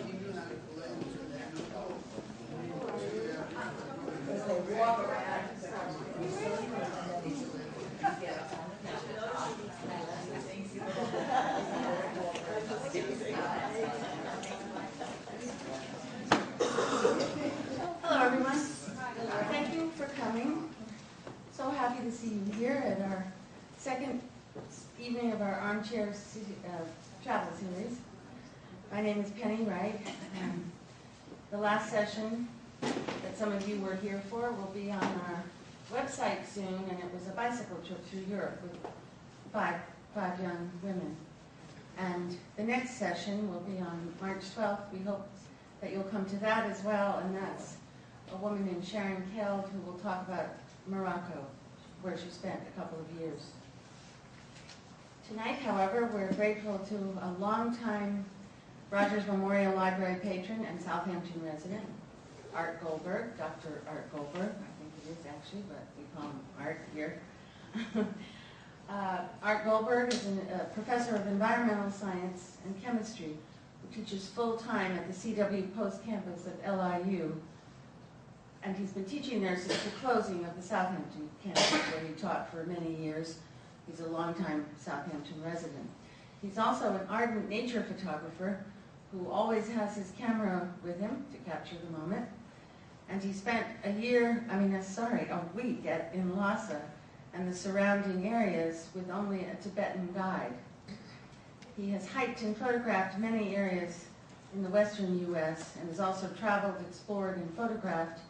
Hello, everyone. Thank you for coming. So happy to see you here at our second evening of our Armchair travel series. My name is Penny Wright, and the last session that some of you were here for will be on our website soon, and it was a bicycle trip through Europe with five young women. And the next session will be on March 12th. We hope that you'll come to that as well, and that's a woman named Sharon Keld who will talk about Morocco, where she spent a couple of years. Tonight, however, we're grateful to a longtime Rogers Memorial Library patron and Southampton resident, Art Goldberg, Dr. Art Goldberg, I think it is actually, but we call him Art here. Art Goldberg is a professor of environmental science and chemistry who teaches full-time at the CW Post campus at LIU, and he's been teaching there since the closing of the Southampton campus, where he taught for many years. He's a longtime Southampton resident. He's also an ardent nature photographer who always has his camera with him to capture the moment. And he spent a week in Lhasa and the surrounding areas with only a Tibetan guide. He has hiked and photographed many areas in the western U.S. and has also traveled, explored, and photographed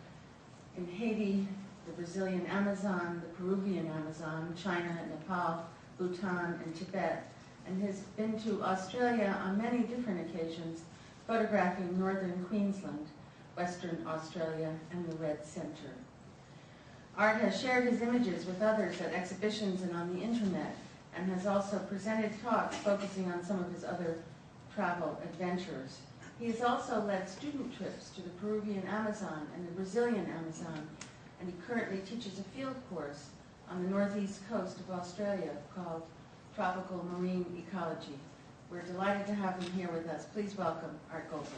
in Haiti, the Brazilian Amazon, the Peruvian Amazon, China, Nepal, Bhutan, and Tibet, and has been to Australia on many different occasions, photographing northern Queensland, Western Australia, and the Red Centre. Art has shared his images with others at exhibitions and on the internet, and has also presented talks focusing on some of his other travel adventures. He has also led student trips to the Peruvian Amazon and the Brazilian Amazon, and he currently teaches a field course on the northeast coast of Australia called Tropical Marine Ecology. We're delighted to have him here with us. Please welcome Art Goldberg.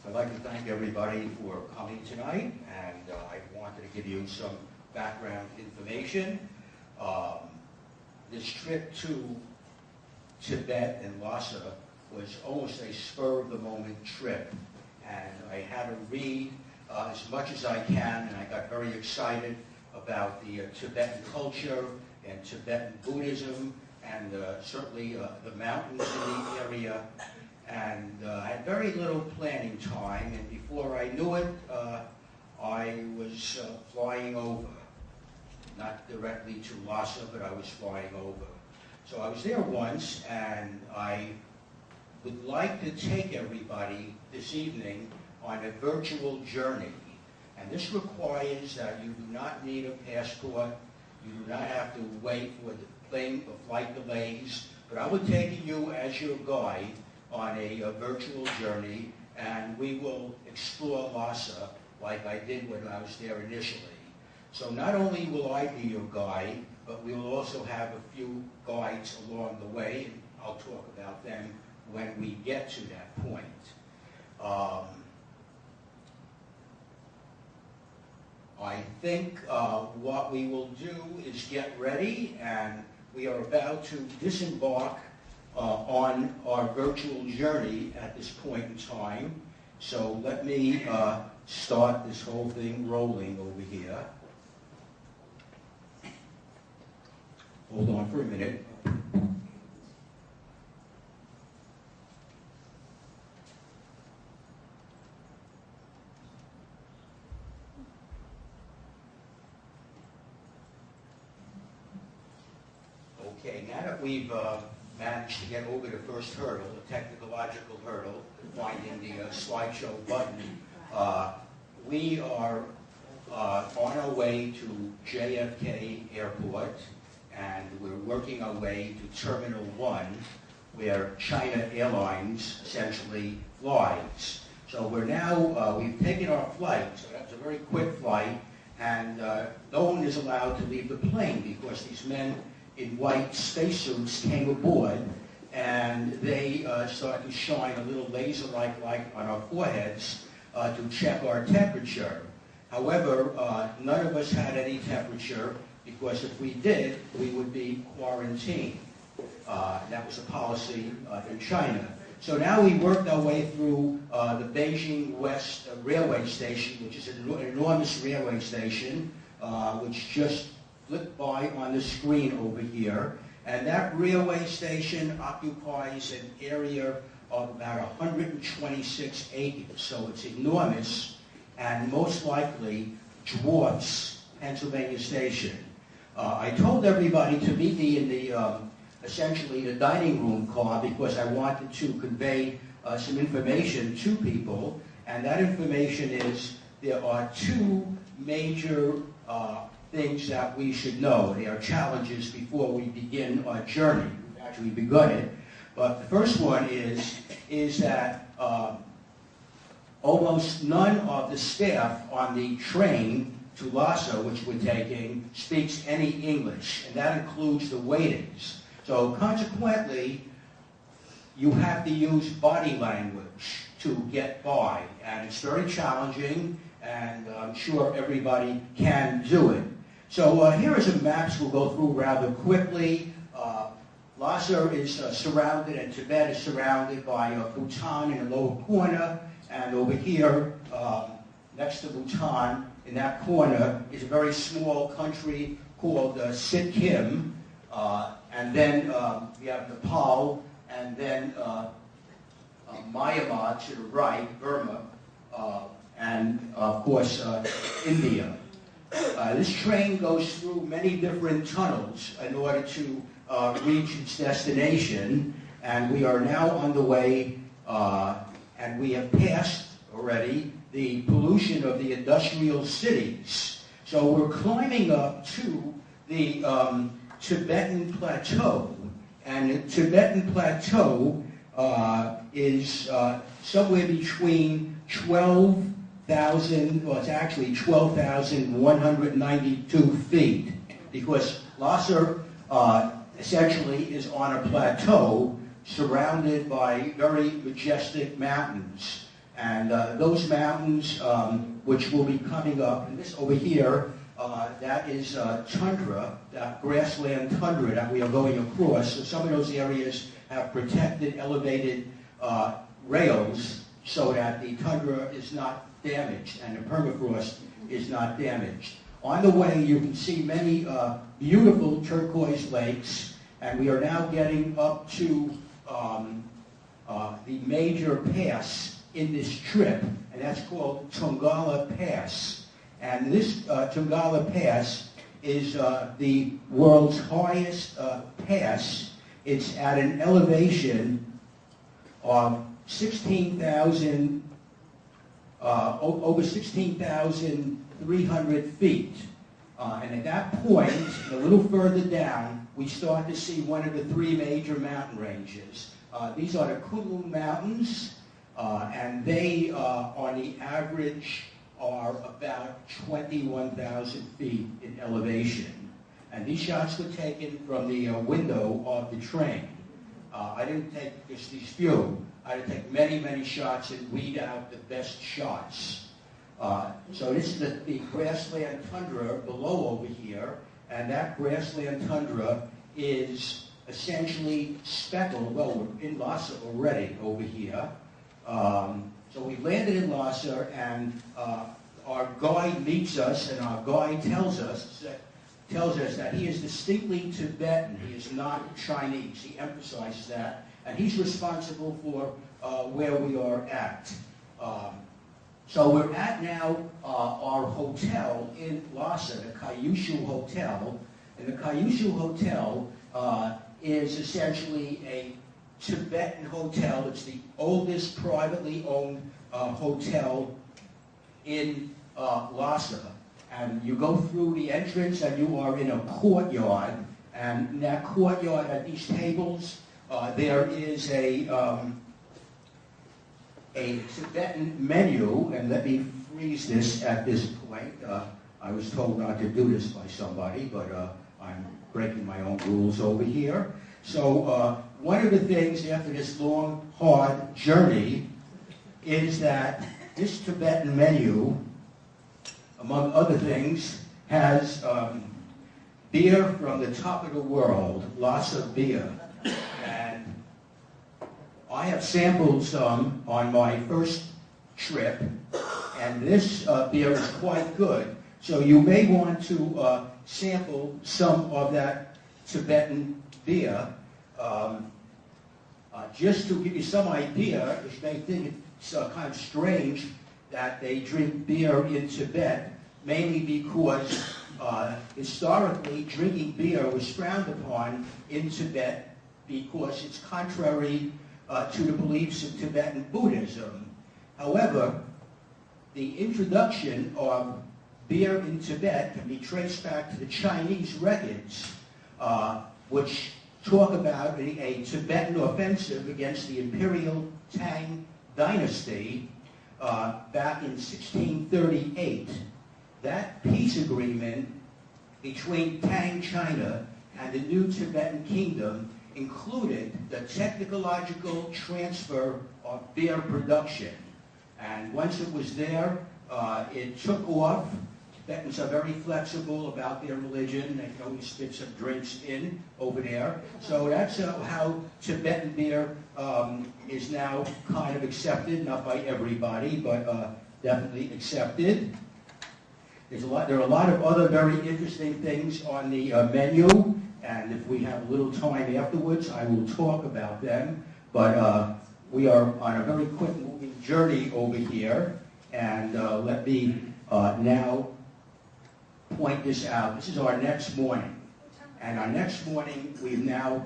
I'd like to thank everybody for coming tonight, and I wanted to give you some background information. This trip to Tibet and Lhasa was almost a spur-of-the-moment trip, and I had to read as much as I can, and I got very excited about the Tibetan culture and Tibetan Buddhism, and certainly the mountains in the area. And I had very little planning time, and before I knew it, I was flying over. Not directly to Lhasa, but I was flying over. So I was there once, and I would like to take everybody this evening on a virtual journey. And this requires that you do not need a passport, you do not have to wait for the plane or flight delays, but I will take you as your guide on a virtual journey, and we will explore Lhasa like I did when I was there initially. So not only will I be your guide, but we will also have a few guides along the way, and I'll talk about them when we get to that point. I think what we will do is get ready, and we are about to disembark on our virtual journey at this point in time. So let me start this whole thing rolling over here. Hold on for a minute. Okay, now that we've managed to get over the first hurdle, the technological hurdle, finding the slideshow button, we are on our way to JFK Airport, and we're working our way to Terminal 1, where China Airlines essentially flies. So we're now, we've taken our flight, so that's a very quick flight, and no one is allowed to leave the plane because these men in white spacesuits came aboard, and they started to shine a little laser-like light on our foreheads to check our temperature. However, none of us had any temperature, because if we did, we would be quarantined. That was a policy in China. So now we worked our way through the Beijing West Railway Station, which is an enormous railway station, which just flipped by on the screen over here. And that railway station occupies an area of about 126 acres, so it's enormous, and most likely dwarfs Pennsylvania Station. I told everybody to meet me in the essentially the dining room car, because I wanted to convey some information to people, and that information is there are two major things that we should know. They are challenges before we begin our journey. We've actually begun it, but the first one is that almost none of the staff on the train to Lhasa, which we're taking, speaks any English, and that includes the waiters. So consequently, you have to use body language to get by, and it's very challenging, and I'm sure everybody can do it. So here are some maps we'll go through rather quickly. Lhasa is surrounded, and Tibet is surrounded by Bhutan in the lower corner, and over here, next to Bhutan, in that corner, is a very small country called Sikkim, and then we have Nepal, and then Myanmar to the right, Burma, and of course India. This train goes through many different tunnels in order to reach its destination, and we are now on the way, and we have passed already the pollution of the industrial cities. So we're climbing up to the Tibetan Plateau, and the Tibetan Plateau is somewhere between 12,000, well, it's actually 12,192 feet, because Lhasa essentially is on a plateau surrounded by very majestic mountains. And those mountains, which will be coming up, and this over here, that is tundra, that grassland tundra that we are going across. So some of those areas have protected, elevated rails so that the tundra is not damaged and the permafrost is not damaged. On the way, you can see many beautiful turquoise lakes, and we are now getting up to the major pass in this trip, and that's called Tungala Pass. And this Tungala Pass is the world's highest pass. It's at an elevation of 16,000, over 16,300 feet. And at that point, a little further down, we start to see one of the three major mountain ranges. These are the Kulu Mountains, and they, on the average, are about 21,000 feet in elevation. And these shots were taken from the window of the train. I didn't take just these few. I had to take many, many shots and weed out the best shots. So this is the grassland tundra below over here, and that grassland tundra is essentially speckled. Well, we're in Lhasa already over here. So we landed in Lhasa, and our guide meets us, and our guide tells us that he is distinctly Tibetan. He is not Chinese. He emphasizes that, and he's responsible for where we are at. So we're at now our hotel in Lhasa, the Kyushu Hotel, and the Kyushu Hotel is essentially a Tibetan hotel. It's the oldest privately owned hotel in Lhasa. And you go through the entrance and you are in a courtyard. And in that courtyard at these tables, there is a Tibetan menu. And let me freeze this at this point. I was told not to do this by somebody, but I'm breaking my own rules over here. So one of the things after this long, hard journey is that this Tibetan menu, among other things, has beer from the top of the world, Lhasa beer. And I have sampled some on my first trip, and this beer is quite good. So you may want to sample some of that Tibetan beer. Just to give you some idea, you may think it's kind of strange that they drink beer in Tibet, mainly because historically drinking beer was frowned upon in Tibet because it's contrary to the beliefs of Tibetan Buddhism. However, the introduction of beer in Tibet can be traced back to the Chinese records, which talk about a Tibetan offensive against the imperial Tang dynasty back in 1638. That peace agreement between Tang China and the new Tibetan kingdom included the technological transfer of beer production. And once it was there, it took off. Tibetans are very flexible about their religion. They can always fit some drinks in over there. So that's how Tibetan beer is now kind of accepted, not by everybody, but definitely accepted. There are a lot of other very interesting things on the menu, and if we have a little time afterwards, I will talk about them. But we are on a very quick moving journey over here, and let me now point this out. This is our next morning, and our next morning we now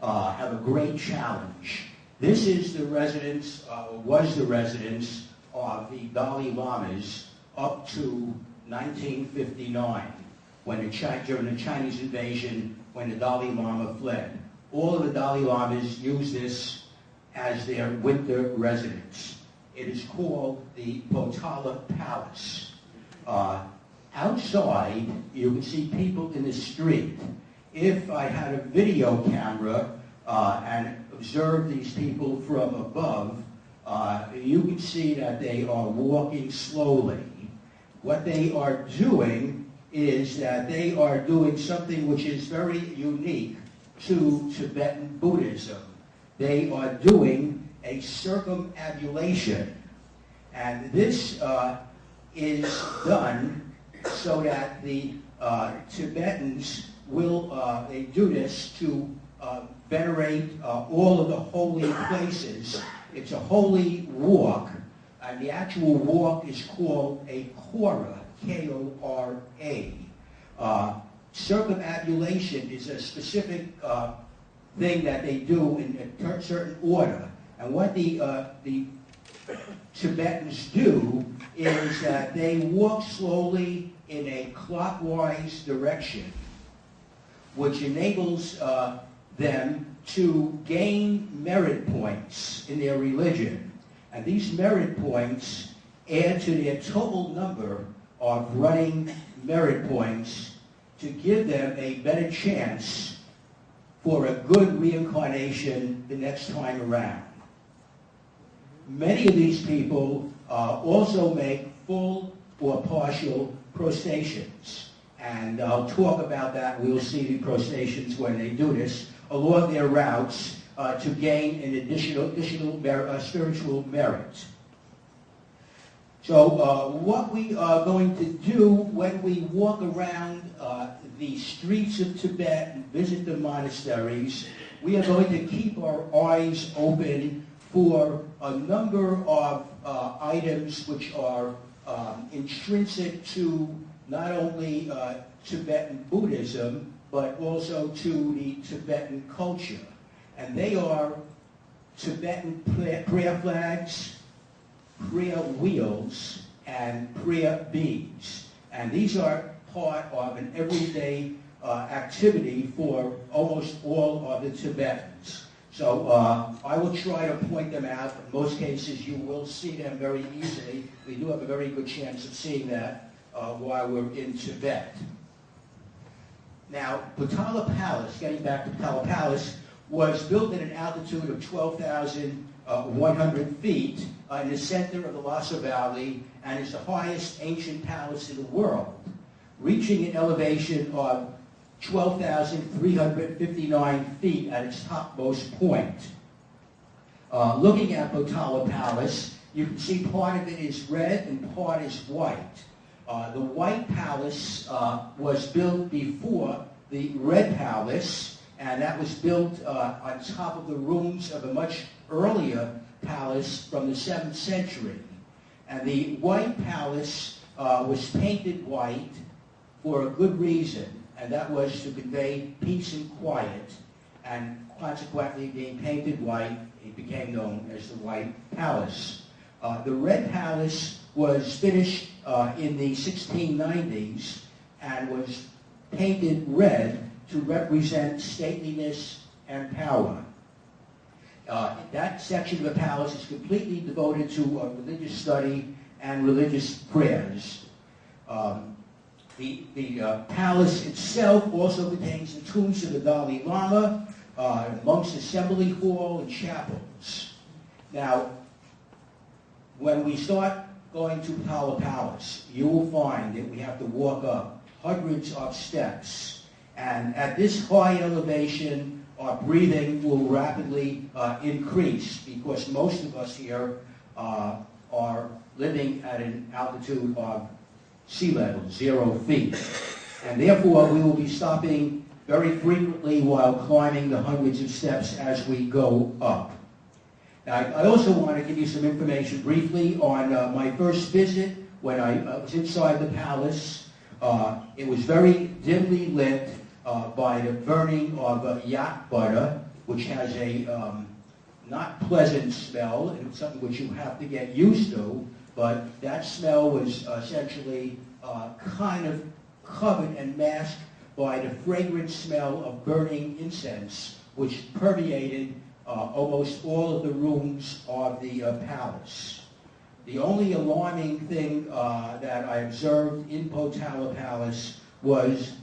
have a great challenge. This is the residence, was the residence of the Dalai Lamas up to 1959, when during the Chinese invasion, when the Dalai Lama fled. All of the Dalai Lamas use this as their winter residence. It is called the Potala Palace. Outside, you can see people in the street. If I had a video camera and observed these people from above, you can see that they are walking slowly. What they are doing is that they are doing something which is very unique to Tibetan Buddhism. They are doing a circumambulation. And this is done so that the Tibetans will, they do this to venerate all of the holy places. It's a holy walk, and the actual walk is called a Kora, K-O-R-A. Circumambulation is a specific thing that they do in a certain order. And what the Tibetans do is that they walk slowly in a clockwise direction, which enables them to gain merit points in their religion. And these merit points add to their total number of running merit points to give them a better chance for a good reincarnation the next time around. Many of these people also make full or partial prostrations. And I'll talk about that. We'll see the prostrations when they do this along their routes to gain an additional spiritual merit. So what we are going to do when we walk around the streets of Tibet and visit the monasteries, we are going to keep our eyes open for a number of items which are intrinsic to not only Tibetan Buddhism, but also to the Tibetan culture. And they are Tibetan prayer flags, prayer wheels, and prayer beads. And these are part of an everyday activity for almost all of the Tibetans. So I will try to point them out. In most cases, you will see them very easily. We do have a very good chance of seeing that while we're in Tibet. Now, Potala Palace, getting back to Potala Palace, was built at an altitude of 12,100 feet in the center of the Lhasa Valley and is the highest ancient palace in the world, reaching an elevation of 12,359 feet at its topmost point. Looking at Potala Palace, you can see part of it is red and part is white. The White Palace was built before the Red Palace, and that was built on top of the ruins of a much earlier palace from the 7th century. And the White Palace was painted white for a good reason, and that was to convey peace and quiet, and consequently being painted white, it became known as the White Palace. The Red Palace was finished in the 1690s and was painted red to represent stateliness and power. That section of the palace is completely devoted to religious study and religious prayers. The palace itself also contains the tombs of the Dalai Lama, monks' assembly hall, and chapels. Now, when we start going to Potala Palace, you will find that we have to walk up hundreds of steps. And at this high elevation, our breathing will rapidly increase because most of us here are living at an altitude of sea level, 0 feet. And therefore, we will be stopping very frequently while climbing the hundreds of steps as we go up. Now, I also want to give you some information briefly on my first visit when I was inside the palace. It was very dimly lit by the burning of yak butter, which has a not pleasant smell, and it's something which you have to get used to, but that smell was essentially kind of covered and masked by the fragrant smell of burning incense, which permeated almost all of the rooms of the palace. The only alarming thing that I observed in Potala Palace was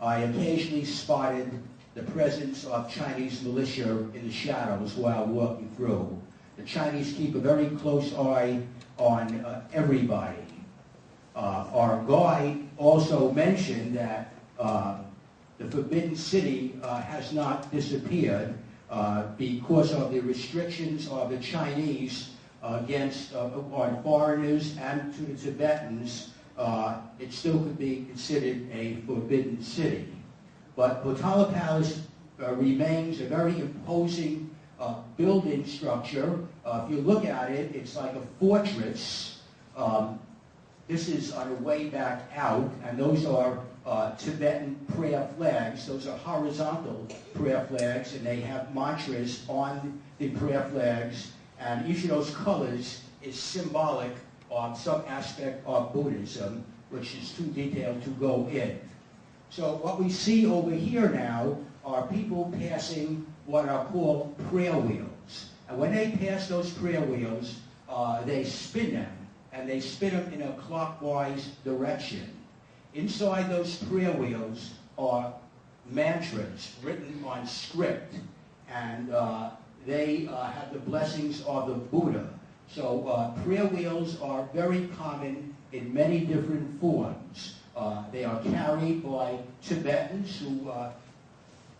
I occasionally spotted the presence of Chinese militia in the shadows while walking through. The Chinese keep a very close eye on everybody. Our guide also mentioned that the Forbidden City has not disappeared because of the restrictions of the Chinese against on foreigners and to the Tibetans. It still could be considered a forbidden city. But Potala Palace remains a very imposing building structure. If you look at it, it's like a fortress. This is on the way back out, and those are Tibetan prayer flags. Those are horizontal prayer flags, and they have mantras on the prayer flags, and each of those colors is symbolic of some aspect of Buddhism, which is too detailed to go in. So what we see over here now are people passing what are called prayer wheels. And when they pass those prayer wheels, they spin them, and they spin them in a clockwise direction. Inside those prayer wheels are mantras written on script, and they have the blessings of the Buddha. So prayer wheels are very common in many different forms. They are carried by Tibetans who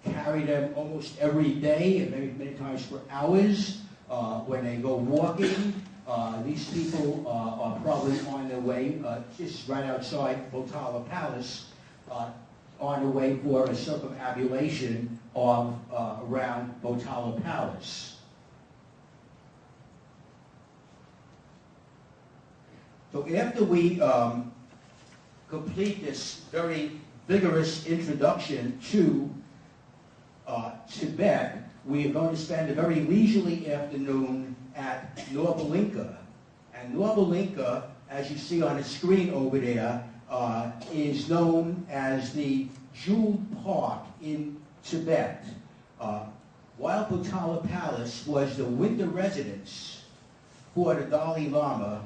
carry them almost every day and many times for hours. When they go walking, these people are probably on their way, just right outside Potala Palace, on the way for a circumambulation of around Potala Palace. So after we complete this very vigorous introduction to Tibet, we are going to spend a very leisurely afternoon at Norbalinka. And Norbalinka, as you see on the screen over there, is known as the Jewel Park in Tibet. While Potala Palace was the winter residence for the Dalai Lama,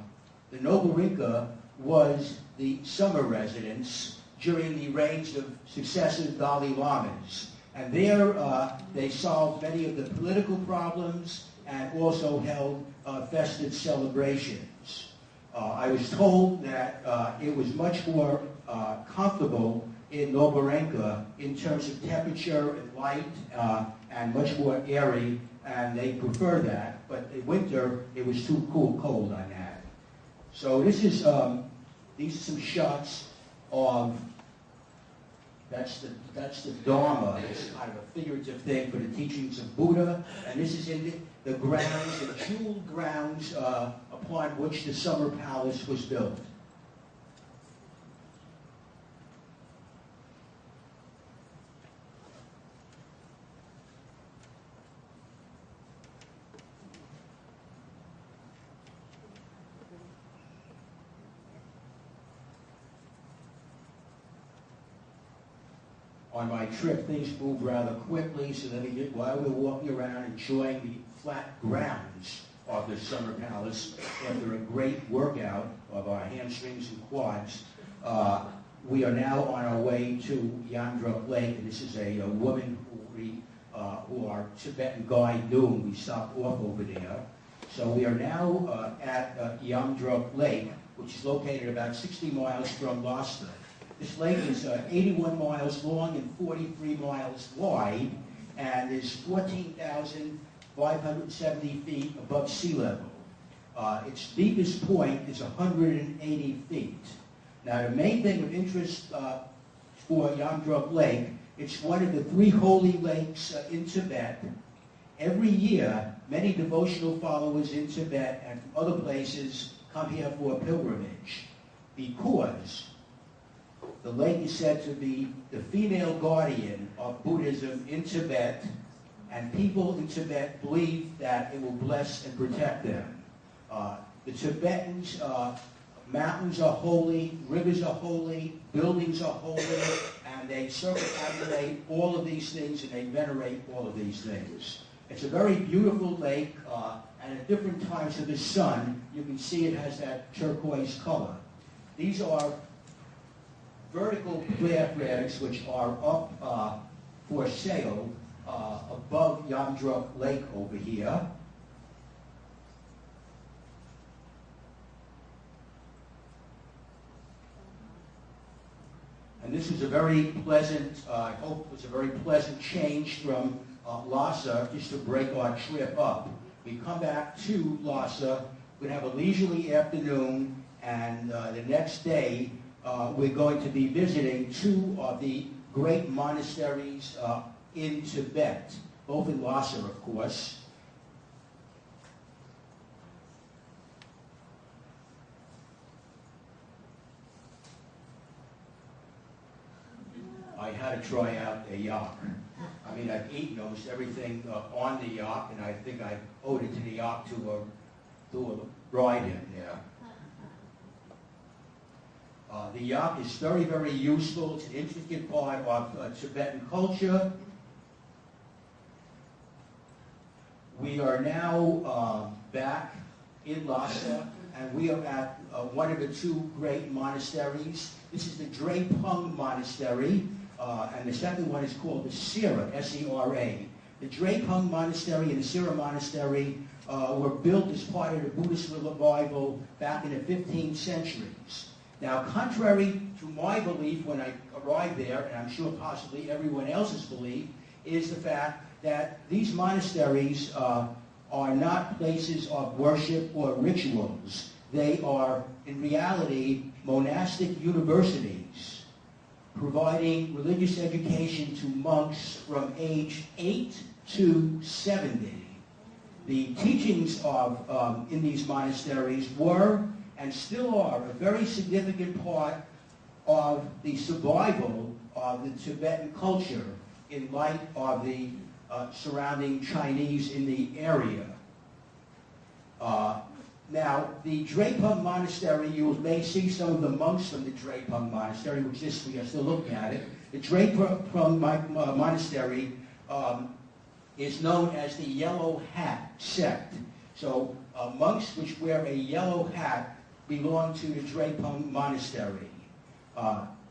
the Norbalinka was the summer residence during the reigns of successive Dalai Lamas. And there they solved many of the political problems and also held festive celebrations. I was told that it was much more comfortable in Noburenka in terms of temperature and light and much more airy, and they prefer that. But in winter, it was too cold on that. So this is these are some shots of that's the Dharma. It's kind of a figurative thing for the teachings of Buddha, and this is in the grounds, the jeweled grounds upon which the summer palace was built. On my trip, things moved rather quickly, so that while we were walking around enjoying the flat grounds of the summer palace, after a great workout of our hamstrings and quads, we are now on our way to Yamdruk Lake, and this is a woman who our Tibetan guide knew, and we stopped off over there. So we are now at Yamdruk Lake, which is located about 60 miles from Lhasa. This lake is 81 miles long and 43 miles wide, and is 14,570 feet above sea level. Its deepest point is 180 feet. Now, the main thing of interest for Yamdruk Lake, it's one of the 3 holy lakes in Tibet. Every year, many devotional followers in Tibet and from other places come here for a pilgrimage, because the lake is said to be the female guardian of Buddhism in Tibet, and people in Tibet believe that it will bless and protect them. The Tibetans, mountains are holy, rivers are holy, buildings are holy, and they circumambulate all of these things, and they venerate all of these things. It's a very beautiful lake, and at different times of the sun, you can see it has that turquoise color. These are vertical flare flags which are up for sale above Yamdruk Lake over here. And this was a very pleasant, I hope it was a very pleasant change from Lhasa, just to break our trip up. We come back to Lhasa, we're going to have a leisurely afternoon, and the next day we're going to be visiting 2 of the great monasteries in Tibet, both in Lhasa, of course. I had to try out a yak. I mean, I've eaten almost everything on the yak, and I think I owed it to the yak to a bride in there. The yak is very, very useful. It's an intricate part of Tibetan culture. We are now back in Lhasa, and we are at one of the 2 great monasteries. This is the Drepung Monastery, and the second one is called the Sera, S-E-R-A. The Drepung Monastery and the Sera Monastery were built as part of the Buddhist revival back in the 15th centuries. Now, contrary to my belief when I arrived there, and I'm sure possibly everyone else's belief, is the fact that these monasteries are not places of worship or rituals. They are, in reality, monastic universities, providing religious education to monks from age 8 to 70. The teachings of in these monasteries were and still are a very significant part of the survival of the Tibetan culture in light of the surrounding Chinese in the area. Now, the Drepung Monastery, you may see some of the monks from the Drepung Monastery, which this, we are still looking at it. The Drepung Monastery is known as the Yellow Hat sect. So monks which wear a yellow hat belong to the Drepung Monastery.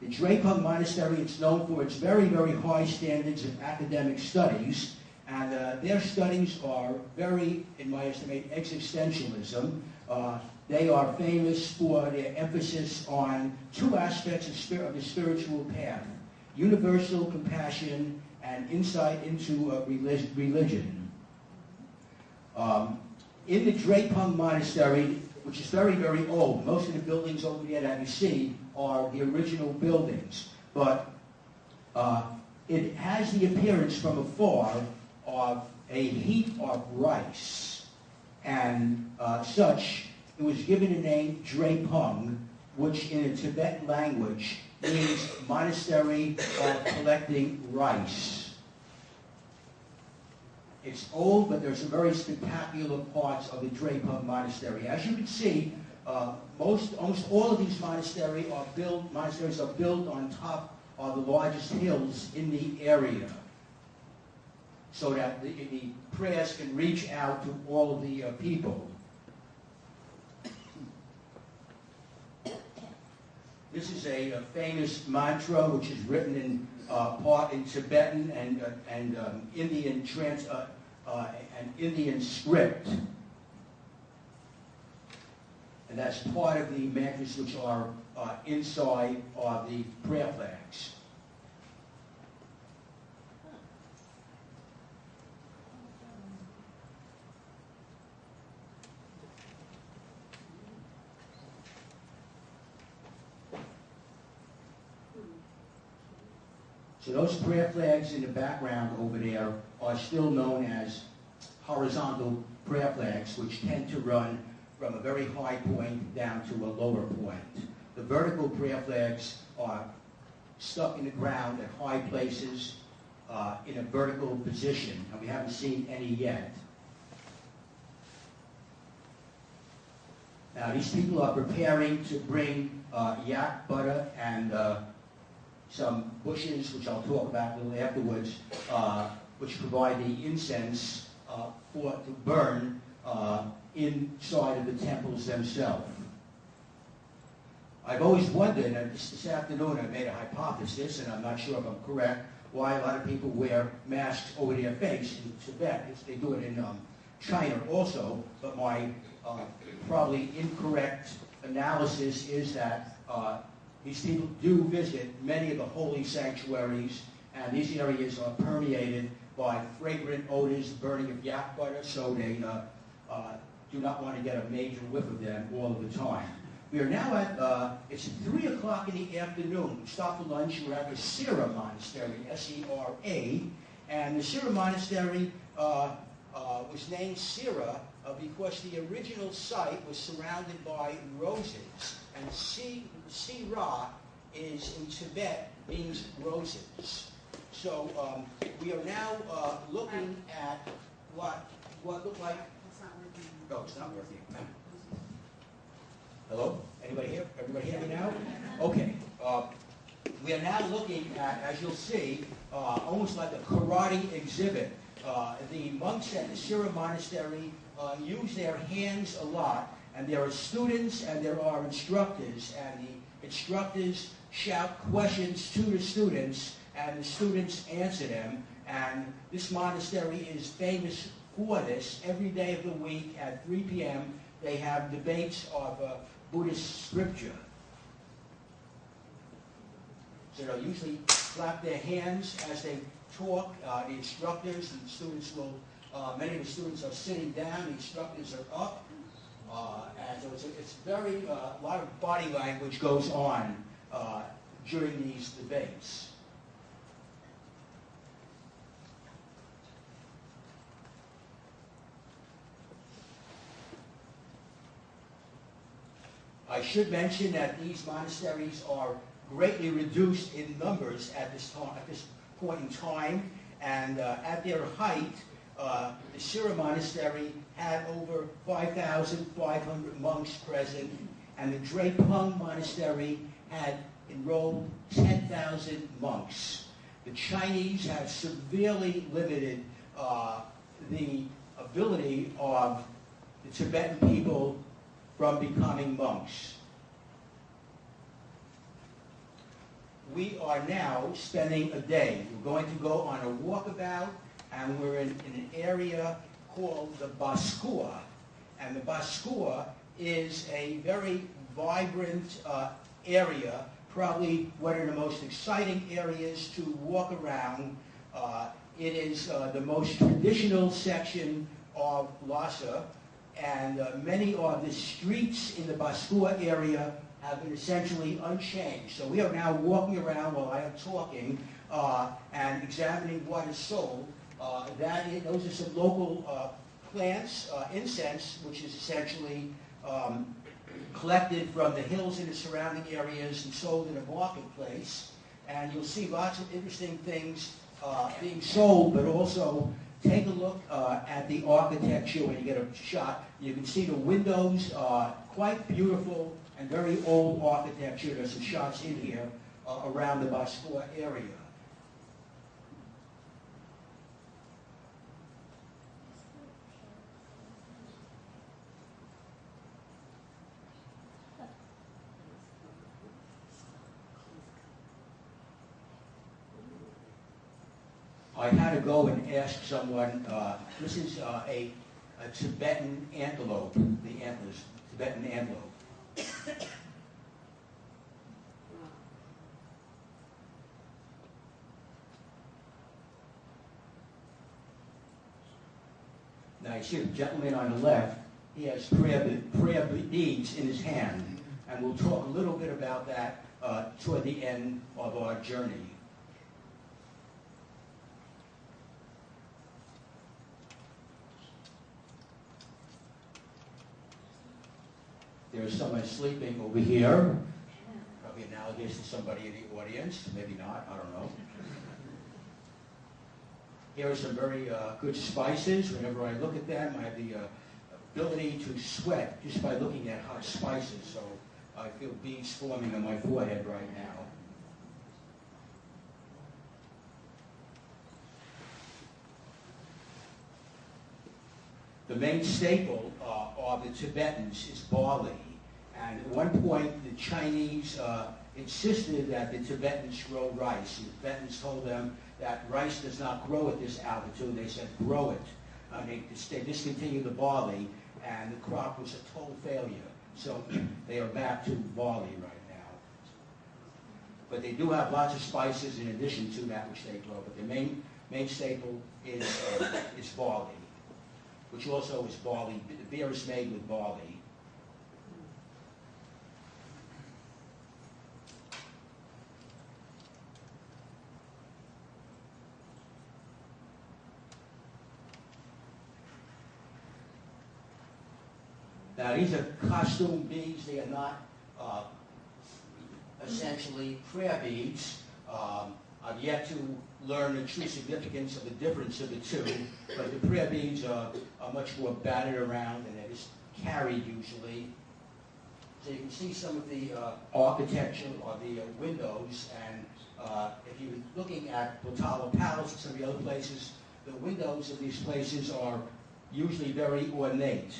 The Drepung Monastery, it's known for its very, very high standards of academic studies, and their studies are very, in my estimate, existentialism. They are famous for their emphasis on two aspects of the spiritual path: universal compassion and insight into religion. In the Drepung Monastery, which is very, very old, most of the buildings over there that you see are the original buildings, but it has the appearance from afar of a heap of rice, and such. It was given the name Drepung, which in the Tibetan language means monastery of collecting rice. It's old, but there's some very spectacular parts of the Drepung Monastery. As you can see, almost all of these monasteries are built on top of the largest hills in the area, so that the prayers can reach out to all of the people. This is a famous mantra which is written in part in Tibetan and Indian script, and that's part of the mantras which are inside of the prayer flags. So those prayer flags in the background over there are still known as horizontal prayer flags, which tend to run from a very high point down to a lower point. The vertical prayer flags are stuck in the ground at high places in a vertical position, and we haven't seen any yet. Now these people are preparing to bring yak butter and some bushes, which I'll talk about a little afterwards, which provide the incense to burn inside of the temples themselves. I've always wondered, and this afternoon I made a hypothesis, and I'm not sure if I'm correct, why a lot of people wear masks over their face in Tibet. They do it in China also, but my probably incorrect analysis is that these people do visit many of the holy sanctuaries, and these areas are permeated by fragrant odors, burning of yak butter, so they do not want to get a major whiff of them all of the time. We are now at, it's 3 o'clock in the afternoon. We stopped for lunch. We're at the Sera Monastery, S-E-R-A, and the Sera Monastery was named Sera because the original site was surrounded by roses, and Sera is in Tibet means roses. So we are now looking at what looked like. It's not working. No, it's not working. Hello? Anybody here? Everybody hear me now? Okay. We are now looking at, as you'll see, almost like a karate exhibit. The monks at the Sera Monastery use their hands a lot, and there are students and there are instructors, and the instructors shout questions to the students, and the students answer them. And this monastery is famous for this. Every day of the week at 3 p.m. they have debates of Buddhist scripture. So they'll usually clap their hands as they talk. The instructors and students will, many of the students are sitting down, the instructors are up. And so it's very, a lot of body language goes on during these debates. I should mention that these monasteries are greatly reduced in numbers at this point in time, and at their height, the Sera Monastery had over 5,500 monks present, and the Drepung Monastery had enrolled 10,000 monks. The Chinese have severely limited the ability of the Tibetan people from becoming monks. we are now spending a day. We're going to go on a walkabout, and we're in an area called the Baskua. And the Baskua is a very vibrant area, probably one of the most exciting areas to walk around. It is the most traditional section of Lhasa, and many of the streets in the Baskua area have been essentially unchanged. So we are now walking around while I am talking and examining what is sold. Those are some local plants, incense, which is essentially collected from the hills in the surrounding areas and sold in a marketplace. And you'll see lots of interesting things being sold, but also take a look at the architecture when you get a shot. You can see the windows are quite beautiful and very old architecture. There's some shots in here around the Baskua area. I had to go and ask someone, this is a Tibetan antelope, the antlers, Tibetan antelope. Now you see the gentleman on the left, he has prayer beads in his hand, and we'll talk a little bit about that toward the end of our journey. There's someone sleeping over here, probably analogous to somebody in the audience, maybe not, I don't know. Here are some very good spices. Whenever I look at them, I have the ability to sweat just by looking at hot spices, so I feel beads forming on my forehead right now. The main staple of the Tibetans is barley. And at one point, the Chinese insisted that the Tibetans grow rice. The Tibetans told them that rice does not grow at this altitude. They said, grow it. They discontinued the barley, and the crop was a total failure. So they are back to barley right now. But they do have lots of spices in addition to that which they grow. But the main staple is barley, which also is barley. The beer is made with barley. Now these are costume beads. They are not essentially prayer beads. I've yet to learn the true significance of the difference of the two, but the prayer beads are much more battered around and they're just carried usually. So you can see some of the architecture or the windows, and if you're looking at Potala Palace and some of the other places, the windows of these places are usually very ornate.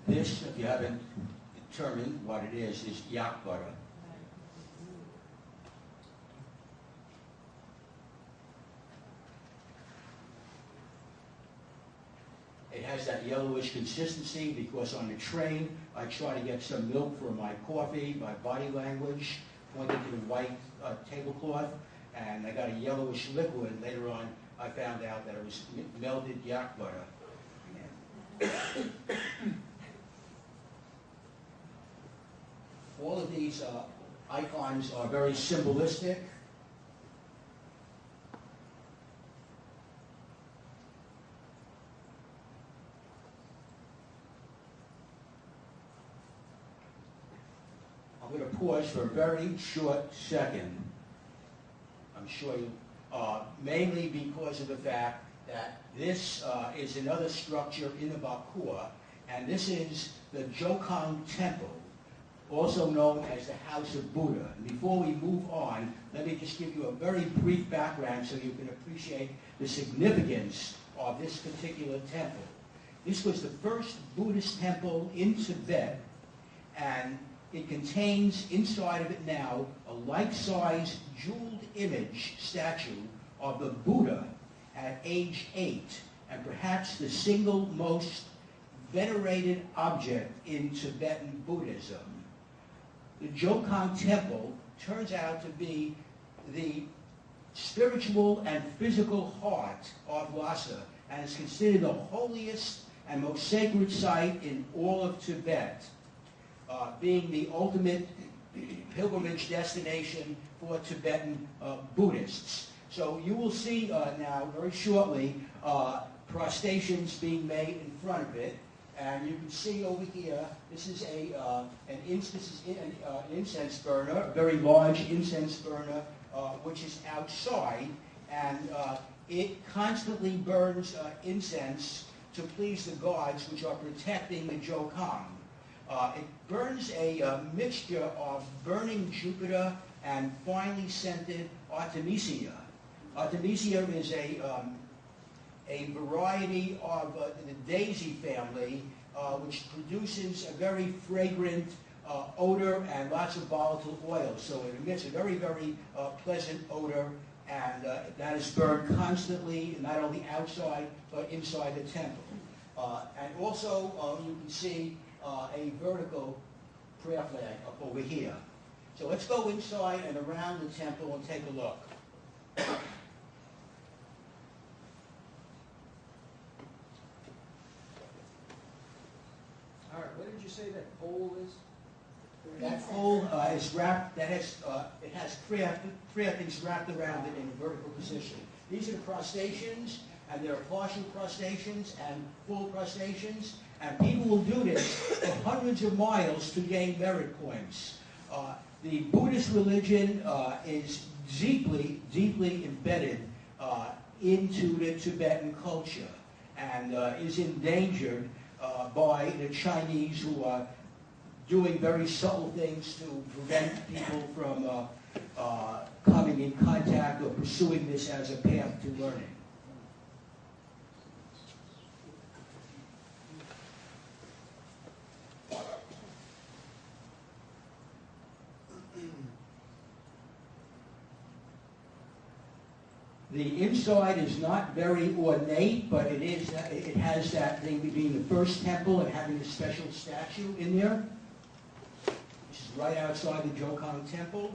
This, if you haven't determined what it is yak butter. It has that yellowish consistency because on the train I try to get some milk for my coffee, my body language, pointed to the white tablecloth, and I got a yellowish liquid. Later on I found out that it was melted yak butter. All of these icons are very symbolistic. I'm going to pause for a very short second. I'm sure you, mainly because of the fact that this is another structure in the Bakua, and this is the Jokang Temple, also known as the House of Buddha. And before we move on, let me just give you a very brief background so you can appreciate the significance of this particular temple. This was the first Buddhist temple in Tibet, and it contains inside of it now a life-size jeweled image statue of the Buddha at age 8, and perhaps the single most venerated object in Tibetan Buddhism. The Jokang Temple turns out to be the spiritual and physical heart of Lhasa, and is considered the holiest and most sacred site in all of Tibet, being the ultimate pilgrimage destination for Tibetan Buddhists. So you will see now, very shortly, prostrations being made in front of it. And you can see over here, this is an incense burner, a very large incense burner, which is outside, and it constantly burns incense to please the gods which are protecting the Jokang. It burns a mixture of burning Jupiter and finely scented Artemisia. Artemisia is a variety of the daisy family, which produces a very fragrant odor and lots of volatile oil. So it emits a very, very pleasant odor, and that is burned constantly, not only outside, but inside the temple. And also, you can see a vertical prayer flag up over here. So let's go inside and around the temple and take a look. All right, what did you say that pole is? That pole is wrapped, it has prayer things wrapped around it in a vertical position. These are the prostrations, and there are partial prostrations and full prostrations, and people will do this for hundreds of miles to gain merit points. The Buddhist religion is deeply, deeply embedded into the Tibetan culture, and is endangered by the Chinese, who are doing very subtle things to prevent people from coming in contact or pursuing this as a path to learning. The inside is not very ornate, but it has that thing being the first temple and having a special statue in there, which is right outside the Jokang Temple.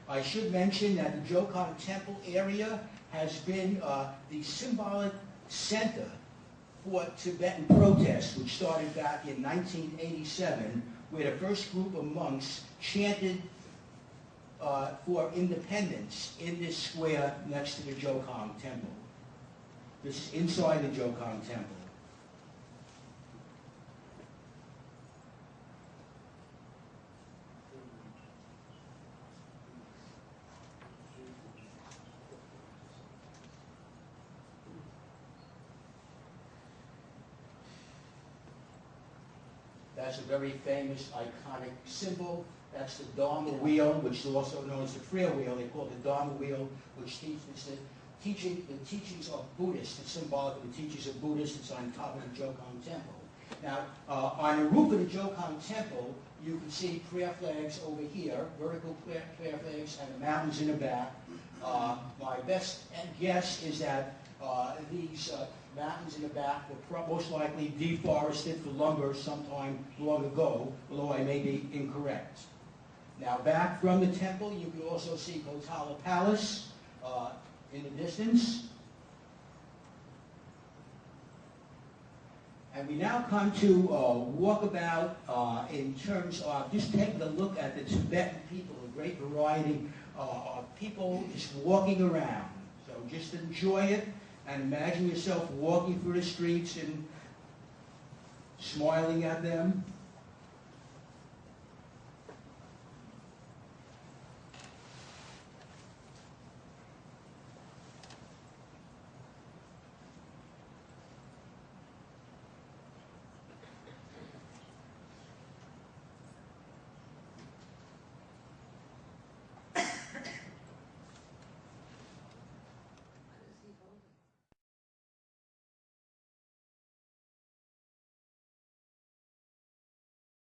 I should mention that the Jokang Temple area has been the symbolic center for Tibetan protests, which started back in 1987, where the first group of monks chanted for independence in this square next to the Jokang Temple. This is inside the Jokang Temple. That's a very famous, iconic symbol. That's the Dharma wheel, which is also known as the prayer wheel. They call it the Dharma wheel, which teaches the teachings of Buddhists. It's symbolic of the teachings of Buddhists. It's on top of the Jokang Temple. Now, on the roof of the Jokang Temple, you can see prayer flags over here, vertical prayer flags, and the mountains in the back. My best guess is that these mountains in the back were most likely deforested for lumber sometime long ago, although I may be incorrect. Now, back from the temple, you can also see Kotala Palace in the distance. And we now come to walkabout in terms of just taking a look at the Tibetan people, a great variety of people just walking around. So just enjoy it and imagine yourself walking through the streets and smiling at them.